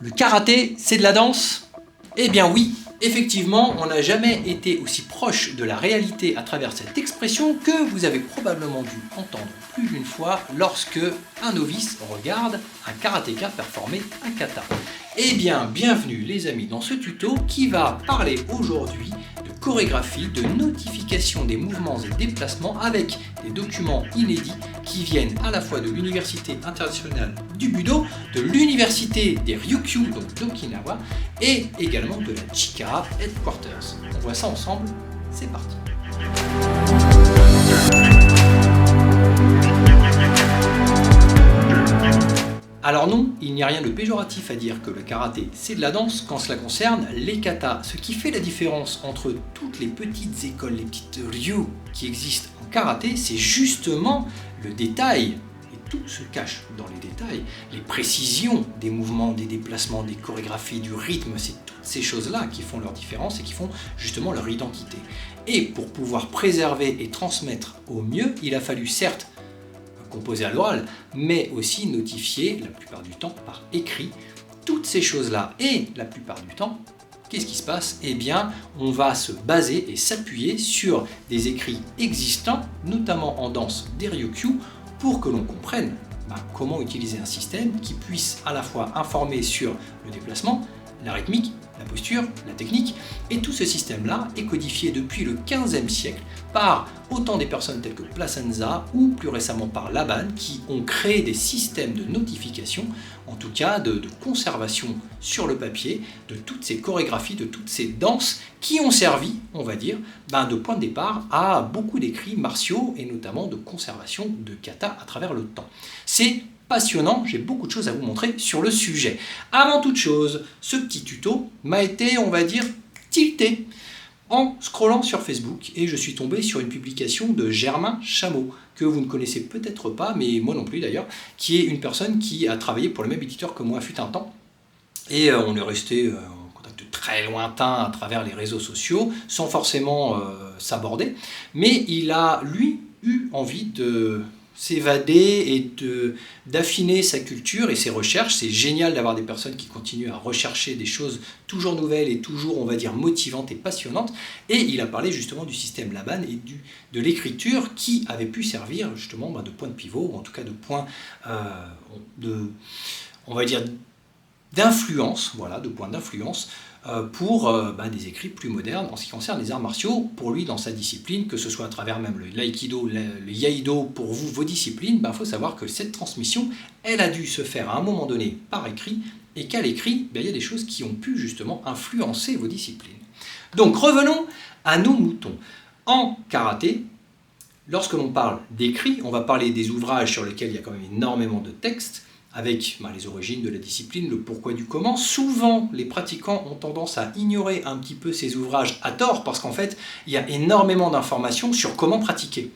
Le karaté, c'est de la danse? Eh bien oui, effectivement, on n'a jamais été aussi proche de la réalité à travers cette expression que vous avez probablement dû entendre plus d'une fois lorsque un novice regarde un karatéka performer un kata. Eh bien, bienvenue les amis dans ce tuto qui va parler aujourd'hui de chorégraphie, de notification des mouvements et déplacements avec des documents inédits qui viennent à la fois de l'Université internationale du Budo, de l'Université des Ryukyu, donc d'Okinawa, et également de la Chikara Headquarters. On voit ça ensemble, c'est parti. Alors non, il n'y a rien de péjoratif à dire que le karaté c'est de la danse quand cela concerne les katas. Ce qui fait la différence entre toutes les petites écoles, les petites ryu qui existent en karaté, c'est justement le détail. Et tout se cache dans les détails. Les précisions des mouvements, des déplacements, des chorégraphies, du rythme, c'est toutes ces choses-là qui font leur différence et qui font justement leur identité. Et pour pouvoir préserver et transmettre au mieux, il a fallu certes composé à l'oral, mais aussi notifié la plupart du temps par écrit toutes ces choses-là. Et la plupart du temps, qu'est-ce qui se passe? Eh bien, on va se baser et s'appuyer sur des écrits existants, notamment en danse des Ryukyu, pour que l'on comprenne comment utiliser un système qui puisse à la fois informer sur le déplacement, la rythmique, la posture, la technique, et tout ce système-là est codifié depuis le XVe siècle par autant des personnes telles que Plasenza ou plus récemment par Laban qui ont créé des systèmes de notification, en tout cas de conservation sur le papier de toutes ces chorégraphies, de toutes ces danses qui ont servi, on va dire, de point de départ à beaucoup d'écrits martiaux et notamment de conservation de kata à travers le temps. C'est passionnant, j'ai beaucoup de choses à vous montrer sur le sujet. Avant toute chose, ce petit tuto m'a été, on va dire, tilté en scrollant sur Facebook et je suis tombé sur une publication de Germain Chameau, que vous ne connaissez peut-être pas, mais moi non plus d'ailleurs, qui est une personne qui a travaillé pour le même éditeur que moi fut un temps. Et on est resté en contact très lointain à travers les réseaux sociaux, sans forcément s'aborder, mais il a, lui, eu envie de s'évader et d'affiner sa culture et ses recherches. C'est génial d'avoir des personnes qui continuent à rechercher des choses toujours nouvelles et toujours, on va dire, motivantes et passionnantes. Et il a parlé justement du système Laban et de l'écriture qui avait pu servir justement de point de pivot, ou en tout cas de point on va dire, d'influence, voilà, de point d'influence pour des écrits plus modernes en ce qui concerne les arts martiaux, pour lui dans sa discipline, que ce soit à travers même l'aïkido, le yaido, pour vous, vos disciplines, faut savoir que cette transmission, elle a dû se faire à un moment donné par écrit, et qu'à l'écrit, il y a des choses qui ont pu justement influencer vos disciplines. Donc revenons à nos moutons. En karaté, lorsque l'on parle d'écrit, on va parler des ouvrages sur lesquels il y a quand même énormément de textes, avec les origines de la discipline, le pourquoi du comment. Souvent, les pratiquants ont tendance à ignorer un petit peu ces ouvrages à tort, parce qu'en fait, il y a énormément d'informations sur comment pratiquer.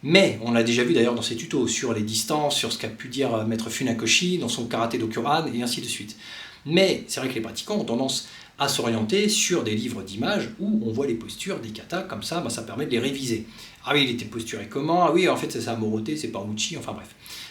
Mais, on l'a déjà vu d'ailleurs dans ces tutos, sur les distances, sur ce qu'a pu dire Maître Funakoshi dans son Karaté Dokuran, et ainsi de suite. Mais c'est vrai que les pratiquants ont tendance à s'orienter sur des livres d'images où on voit les postures des katas, comme ça, ça permet de les réviser. Ah oui, il était posturé comment? Ah oui, en fait, c'est ça, Morote, c'est pas Uchi, enfin bref.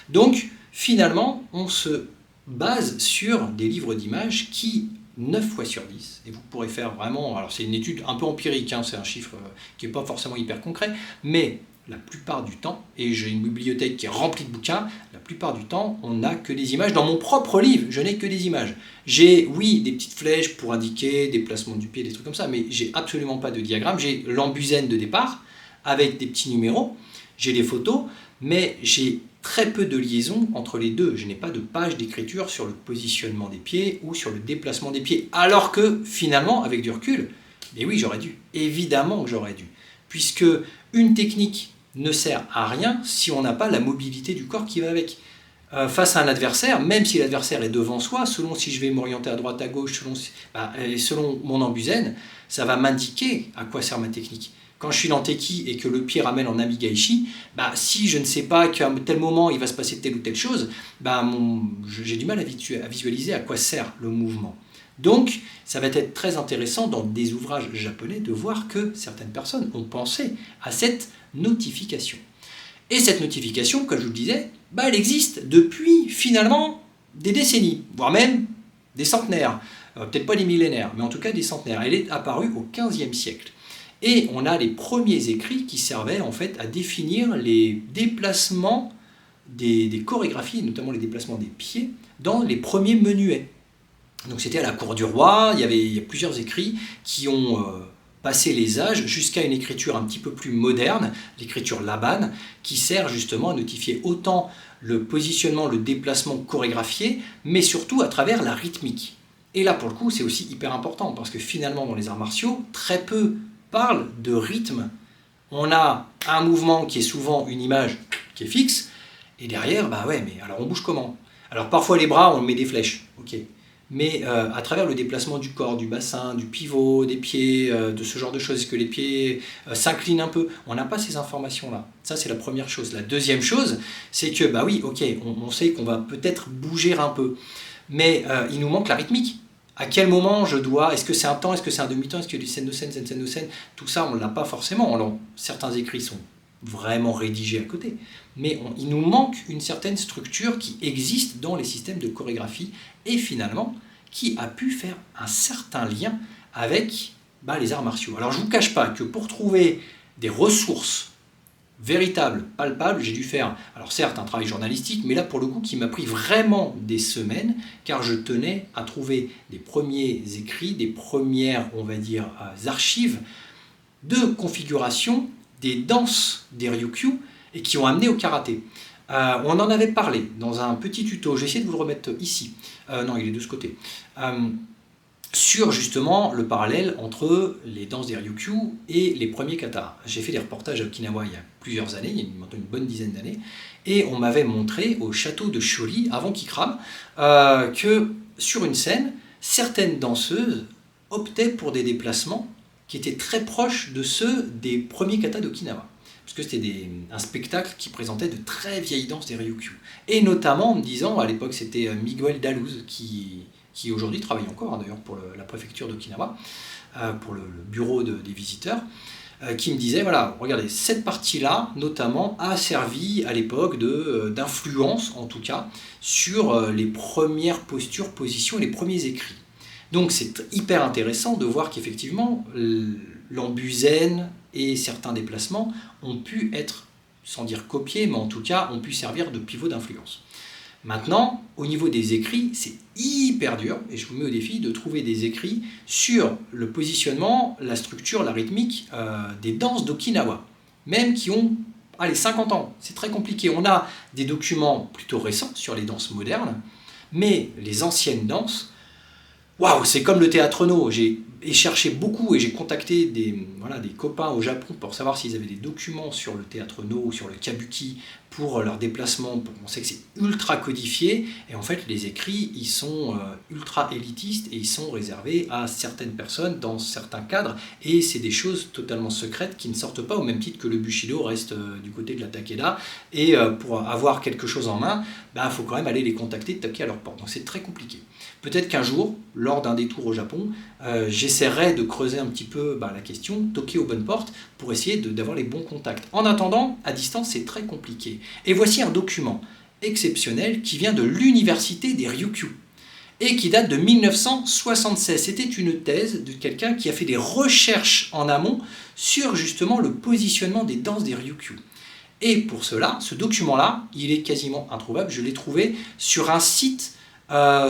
Donc, finalement, on se base sur des livres d'images qui, 9 fois sur 10, et vous pourrez faire vraiment, alors c'est une étude un peu empirique, c'est un chiffre qui n'est pas forcément hyper concret, mais la plupart du temps, et j'ai une bibliothèque qui est remplie de bouquins, la plupart du temps, on n'a que des images. Dans mon propre livre, je n'ai que des images. J'ai, oui, des petites flèches pour indiquer des placements du pied, des trucs comme ça, mais j'ai absolument pas de diagramme. J'ai l'ambusène de départ, avec des petits numéros, j'ai des photos, mais j'ai très peu de liaison entre les deux. Je n'ai pas de page d'écriture sur le positionnement des pieds ou sur le déplacement des pieds. Alors que finalement, avec du recul, mais oui, j'aurais dû. Évidemment que j'aurais dû. Puisque une technique ne sert à rien si on n'a pas la mobilité du corps qui va avec. Face à un adversaire, même si l'adversaire est devant soi, selon si je vais m'orienter à droite, à gauche, selon mon ambusène, ça va m'indiquer à quoi sert ma technique. Quand je suis dans Teki et que le pied ramène en Amigaishi, si je ne sais pas qu'à tel moment il va se passer telle ou telle chose, j'ai du mal à visualiser à quoi sert le mouvement. Donc, ça va être très intéressant dans des ouvrages japonais de voir que certaines personnes ont pensé à cette notification. Et cette notification, comme je vous le disais, elle existe depuis finalement des décennies, voire même des centenaires, peut-être pas des millénaires, mais en tout cas des centenaires. Elle est apparue au XVe siècle. Et on a les premiers écrits qui servaient en fait à définir les déplacements des chorégraphies, notamment les déplacements des pieds, dans les premiers menuets. Donc c'était à la cour du roi, il y a plusieurs écrits qui ont passé les âges jusqu'à une écriture un petit peu plus moderne, l'écriture Laban, qui sert justement à notifier autant le positionnement, le déplacement chorégraphié, mais surtout à travers la rythmique. Et là pour le coup c'est aussi hyper important, parce que finalement dans les arts martiaux, très peu parlent de rythme. On a un mouvement qui est souvent une image qui est fixe, et derrière, bah ouais, mais alors on bouge comment? Alors parfois les bras, on met des flèches, ok. Mais à travers le déplacement du corps, du bassin, du pivot, des pieds, de ce genre de choses, est-ce que les pieds s'inclinent un peu? On n'a pas ces informations-là. Ça, c'est la première chose. La deuxième chose, c'est que, bah oui, ok, on sait qu'on va peut-être bouger un peu, mais il nous manque la rythmique. À quel moment je dois, est-ce que c'est un temps, est-ce que c'est un demi-temps, est-ce qu'il y a du scène de scène, scène de scène? Tout ça, on ne l'a pas forcément. Alors, certains écrits sont vraiment rédigés à côté, mais il nous manque une certaine structure qui existe dans les systèmes de chorégraphie et finalement qui a pu faire un certain lien avec les arts martiaux. Alors je ne vous cache pas que pour trouver des ressources véritables, palpables, j'ai dû faire, alors certes un travail journalistique, mais là pour le coup qui m'a pris vraiment des semaines, car je tenais à trouver des premiers écrits, des premières, on va dire, archives de configuration des danses des Ryukyu et qui ont amené au karaté. On en avait parlé dans un petit tuto, j'ai essayé de vous le remettre ici, non il est de ce côté, sur justement le parallèle entre les danses des Ryukyu et les premiers katas. J'ai fait des reportages à Okinawa il y a plusieurs années, il y a maintenant une bonne dizaine d'années, et on m'avait montré au château de Shuri, avant qu'il crame, que sur une scène, certaines danseuses optaient pour des déplacements qui étaient très proches de ceux des premiers katas d'Okinawa. Parce que c'était un spectacle qui présentait de très vieilles danses des Ryukyu. Et notamment en me disant, à l'époque c'était Miguel Daluz, qui aujourd'hui travaille encore d'ailleurs pour la préfecture d'Okinawa, pour le bureau des visiteurs, qui me disait, voilà, regardez, cette partie-là, notamment, a servi à l'époque d'influence, en tout cas, sur les premières postures, positions et les premiers écrits. Donc c'est hyper intéressant de voir qu'effectivement, l'ambuzen et certains déplacements ont pu être, sans dire copiés, mais en tout cas ont pu servir de pivot d'influence. Maintenant, au niveau des écrits, c'est hyper dur, et je vous mets au défi de trouver des écrits sur le positionnement, la structure, la rythmique des danses d'Okinawa, même qui ont 50 ans. C'est très compliqué. On a des documents plutôt récents sur les danses modernes, mais les anciennes danses, waouh, c'est comme le théâtre no. J'ai cherché beaucoup et j'ai contacté des copains au Japon pour savoir s'ils avaient des documents sur le théâtre no ou sur le kabuki pour leur déplacement. On sait que c'est ultra codifié et en fait les écrits ils sont ultra élitistes et ils sont réservés à certaines personnes dans certains cadres et c'est des choses totalement secrètes qui ne sortent pas au même titre que le Bushido reste du côté de la Takeda et pour avoir quelque chose en main, il faut quand même aller les contacter, taper à leur porte. Donc c'est très compliqué. Peut-être qu'un jour, lors d'un détour au Japon, j'essaierai de creuser un petit peu la question, toquer aux bonnes portes, pour essayer d'avoir les bons contacts. En attendant, à distance, c'est très compliqué. Et voici un document exceptionnel qui vient de l'université des Ryukyu et qui date de 1976. C'était une thèse de quelqu'un qui a fait des recherches en amont sur justement le positionnement des danses des Ryukyu. Et pour cela, ce document-là, il est quasiment introuvable. Je l'ai trouvé sur un site,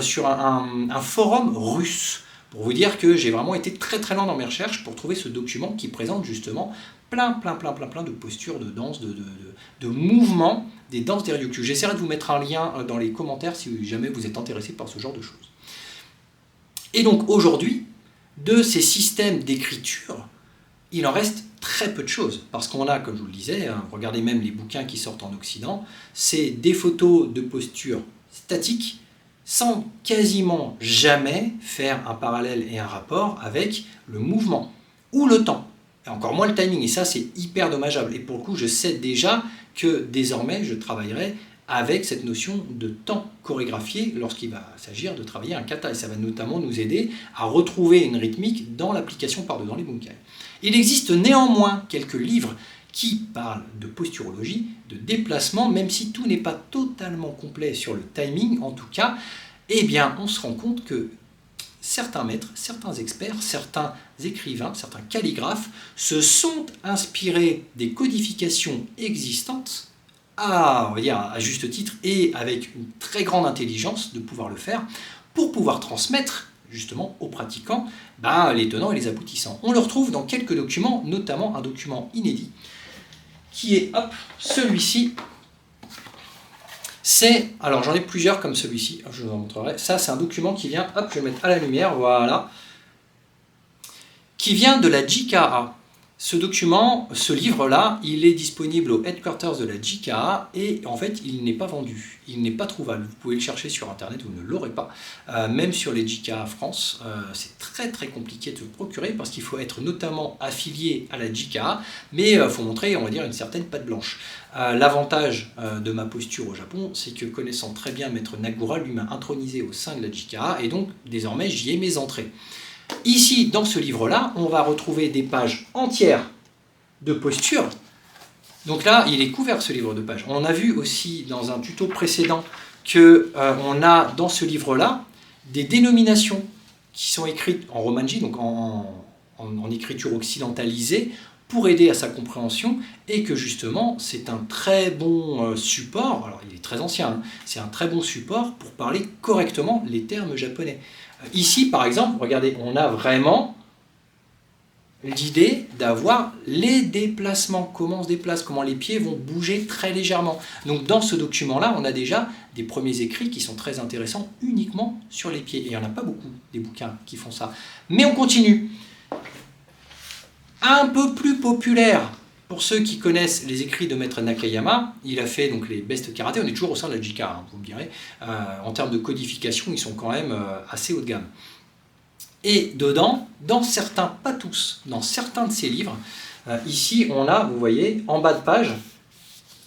sur un forum russe. Pour vous dire que j'ai vraiment été très très lent dans mes recherches pour trouver ce document qui présente justement plein de postures, de danses, de mouvements des danses des Ryukyu. J'essaierai de vous mettre un lien dans les commentaires si jamais vous êtes intéressé par ce genre de choses. Et donc aujourd'hui, de ces systèmes d'écriture, il en reste très peu de choses, parce qu'on a, comme je vous le disais, regardez même les bouquins qui sortent en Occident, c'est des photos de postures statiques, sans quasiment jamais faire un parallèle et un rapport avec le mouvement ou le temps. Et encore moins le timing, et ça c'est hyper dommageable. Et pour le coup, je sais déjà que désormais, je travaillerai avec cette notion de temps chorégraphié lorsqu'il va s'agir de travailler un kata. Et ça va notamment nous aider à retrouver une rythmique dans l'application par-dedans les bunkai. Il existe néanmoins quelques livres qui parlent de posturologie, de déplacement, même si tout n'est pas totalement complet sur le timing en tout cas. eh bien on se rend compte que certains maîtres, certains experts, certains écrivains, certains calligraphes se sont inspirés des codifications existantes on va dire, à juste titre et avec une très grande intelligence de pouvoir le faire pour pouvoir transmettre justement aux pratiquants les tenants et les aboutissants. On le retrouve dans quelques documents, notamment un document inédit qui est celui-ci. Alors j'en ai plusieurs comme celui-ci, je vous en montrerai. Ça c'est un document qui vient, je vais le mettre à la lumière, voilà, qui vient de la JKA. Ce document, ce livre-là, il est disponible au headquarters de la JKA et en fait, il n'est pas vendu, il n'est pas trouvable. Vous pouvez le chercher sur Internet, vous ne l'aurez pas. Même sur les JKA France, c'est très très compliqué de le procurer parce qu'il faut être notamment affilié à la JKA, mais il faut montrer, on va dire, une certaine patte blanche. L'avantage de ma posture au Japon, c'est que connaissant très bien Maître Nagura, lui m'a intronisé au sein de la JKA et donc désormais j'y ai mes entrées. Ici, dans ce livre-là, on va retrouver des pages entières de posture. Donc là, il est couvert ce livre de pages. On a vu aussi dans un tuto précédent qu'on a dans ce livre-là des dénominations qui sont écrites en romanji, donc en écriture occidentalisée, pour aider à sa compréhension, et que justement, c'est un très bon support, alors il est très ancien, c'est un très bon support pour parler correctement les termes japonais. Ici, par exemple, regardez, on a vraiment l'idée d'avoir les déplacements, comment on se déplace, comment les pieds vont bouger très légèrement. Donc dans ce document-là, on a déjà des premiers écrits qui sont très intéressants uniquement sur les pieds. Et il n'y en a pas beaucoup, des bouquins qui font ça. Mais on continue. Un peu plus populaire, pour ceux qui connaissent les écrits de Maître Nakayama, il a fait donc les Best Karaté, on est toujours au sein de la JKA, vous me direz. En termes de codification, ils sont quand même assez haut de gamme. Et dedans, dans certains, pas tous, dans certains de ces livres, ici on a, vous voyez, en bas de page,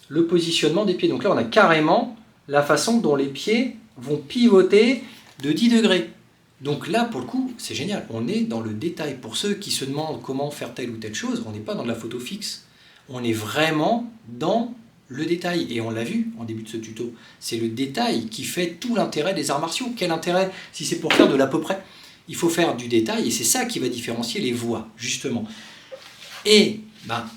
le positionnement des pieds. Donc là on a carrément la façon dont les pieds vont pivoter de 10 degrés. Donc là, pour le coup, c'est génial. On est dans le détail. Pour ceux qui se demandent comment faire telle ou telle chose, on n'est pas dans de la photo fixe. On est vraiment dans le détail. Et on l'a vu en début de ce tuto. C'est le détail qui fait tout l'intérêt des arts martiaux. Quel intérêt si c'est pour faire de l'à peu près? Il faut faire du détail et c'est ça qui va différencier les voies, justement. Et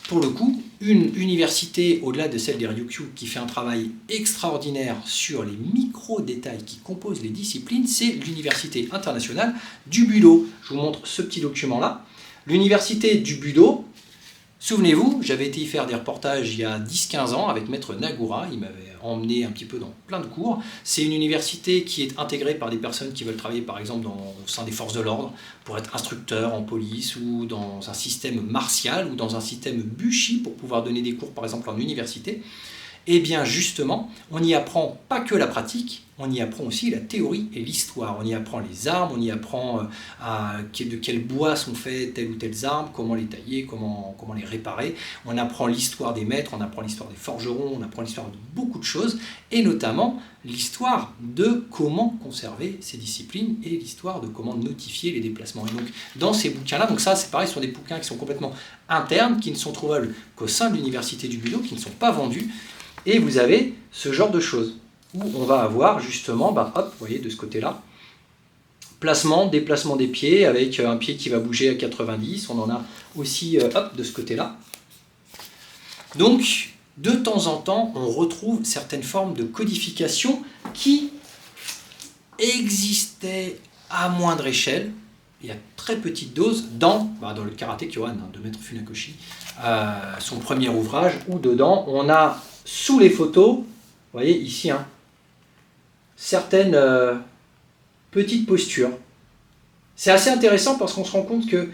pour le coup, une université, au-delà de celle des Ryukyu, qui fait un travail extraordinaire sur les micro-détails qui composent les disciplines, c'est l'Université internationale du Budo. Je vous montre ce petit document-là. L'Université du Budo, souvenez-vous, j'avais été y faire des reportages il y a 10-15 ans avec Maître Nagura, il m'avait emmené un petit peu dans plein de cours. C'est une université qui est intégrée par des personnes qui veulent travailler par exemple au sein des forces de l'ordre, pour être instructeur en police ou dans un système martial ou dans un système bushi pour pouvoir donner des cours par exemple en université. Et bien justement, on n'y apprend pas que la pratique, on y apprend aussi la théorie et l'histoire. On y apprend les armes, on y apprend de quel bois sont faites telles ou telles armes, comment les tailler, comment les réparer. On apprend l'histoire des maîtres, on apprend l'histoire des forgerons, on apprend l'histoire de beaucoup de choses, et notamment l'histoire de comment conserver ces disciplines et l'histoire de comment notifier les déplacements. Et donc dans ces bouquins-là, donc ça c'est pareil, ce sont des bouquins qui sont complètement internes, qui ne sont trouvables qu'au sein de l'université du Budo, qui ne sont pas vendus. Et vous avez ce genre de choses, où on va avoir justement, vous voyez de ce côté-là, placement, déplacement des pieds, avec un pied qui va bouger à 90, on en a aussi de ce côté-là. Donc, de temps en temps, on retrouve certaines formes de codification qui existaient à moindre échelle, et à très petite dose, dans le Karaté Kyohan de Maître Funakoshi, son premier ouvrage, où dedans, on a sous les photos, vous voyez ici, certaines petites postures. C'est assez intéressant parce qu'on se rend compte que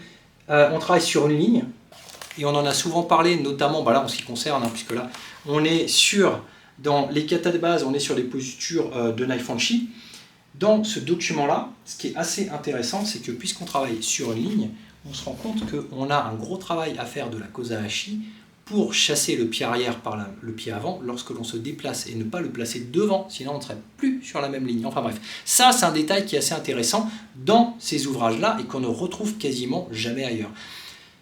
on travaille sur une ligne, et on en a souvent parlé, notamment là en ce qui concerne, puisque là on est dans les katas de base, on est sur les postures de Naifanchi. Dans ce document-là, ce qui est assez intéressant, c'est que puisqu'on travaille sur une ligne, on se rend compte qu'on a un gros travail à faire de la kozahashi pour chasser le pied arrière par le pied avant lorsque l'on se déplace et ne pas le placer devant, sinon on ne serait plus sur la même ligne. Enfin bref, ça c'est un détail qui est assez intéressant dans ces ouvrages-là et qu'on ne retrouve quasiment jamais ailleurs.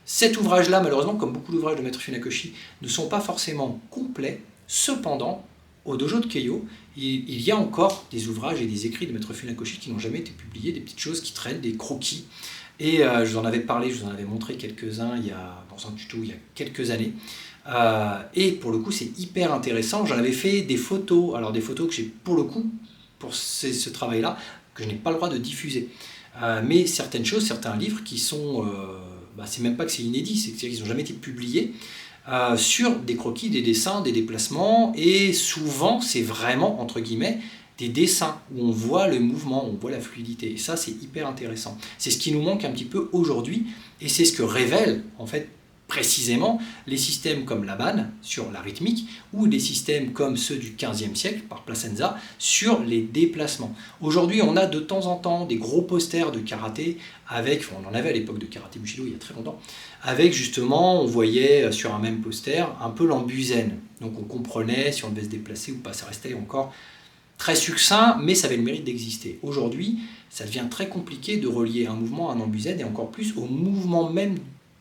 Cet ouvrage-là, malheureusement, comme beaucoup d'ouvrages de Maître Funakoshi, ne sont pas forcément complets. Cependant, au dojo de Keio, il y a encore des ouvrages et des écrits de Maître Funakoshi qui n'ont jamais été publiés, des petites choses qui traînent, des croquis. Et je vous en avais parlé, je vous en avais montré quelques-uns dans un tuto il y a quelques années. Et pour le coup, c'est hyper intéressant. J'en avais fait des photos, alors des photos que j'ai pour le coup, pour ce travail-là, que je n'ai pas le droit de diffuser. Mais certaines choses, certains livres qui sont, c'est même pas que c'est inédit, c'est qu'ils n'ont jamais été publiés, sur des croquis, des dessins, des déplacements, et souvent c'est vraiment, entre guillemets, des dessins où on voit le mouvement, on voit la fluidité, et ça c'est hyper intéressant. C'est ce qui nous manque un petit peu aujourd'hui, et c'est ce que révèle en fait précisément les systèmes comme Laban sur la rythmique ou des systèmes comme ceux du XVe siècle par Plasenza sur les déplacements. Aujourd'hui, on a de temps en temps des gros posters de karaté avec, on en avait à l'époque de Karaté Bushido il y a très longtemps, avec justement, on voyait sur un même poster un peu l'ambuzen. Donc on comprenait si on devait se déplacer ou pas, ça restait encore très succinct, mais ça avait le mérite d'exister. Aujourd'hui, ça devient très compliqué de relier un mouvement à un ambuzen et encore plus au mouvement même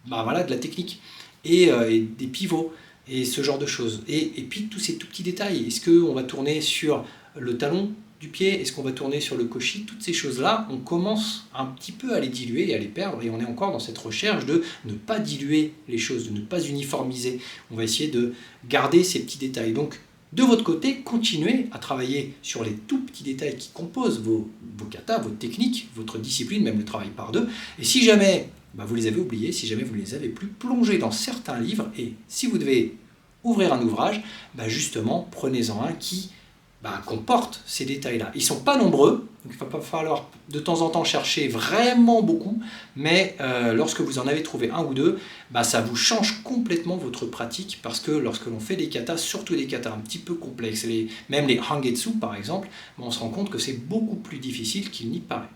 de la technique et des pivots et ce genre de choses. Et puis tous ces tout petits détails. Est-ce qu'on va tourner sur le talon du pied? Est-ce qu'on va tourner sur le koshi? Toutes ces choses-là, on commence un petit peu à les diluer et à les perdre. Et on est encore dans cette recherche de ne pas diluer les choses, de ne pas uniformiser. On va essayer de garder ces petits détails. Donc, de votre côté, continuez à travailler sur les tout petits détails qui composent vos katas, votre technique, votre discipline, même le travail par deux. Et si jamais vous les avez oubliés, si jamais vous ne les avez plus, plongez dans certains livres. Et si vous devez ouvrir un ouvrage, justement, prenez-en un qui comporte ces détails-là. Ils ne sont pas nombreux, donc il va pas falloir de temps en temps chercher vraiment beaucoup, mais lorsque vous en avez trouvé un ou deux, ça vous change complètement votre pratique, parce que lorsque l'on fait des katas, surtout des katas un petit peu complexes, même les hangetsu par exemple, on se rend compte que c'est beaucoup plus difficile qu'il n'y paraît.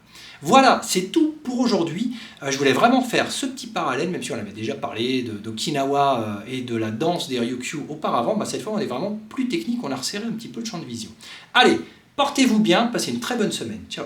Voilà, c'est tout pour aujourd'hui. Je voulais vraiment faire ce petit parallèle, même si on avait déjà parlé d'Okinawa et de la danse des Ryukyu auparavant, cette fois on est vraiment plus technique, on a resserré un petit peu le champ de vision. Allez, portez-vous bien, passez une très bonne semaine. Ciao.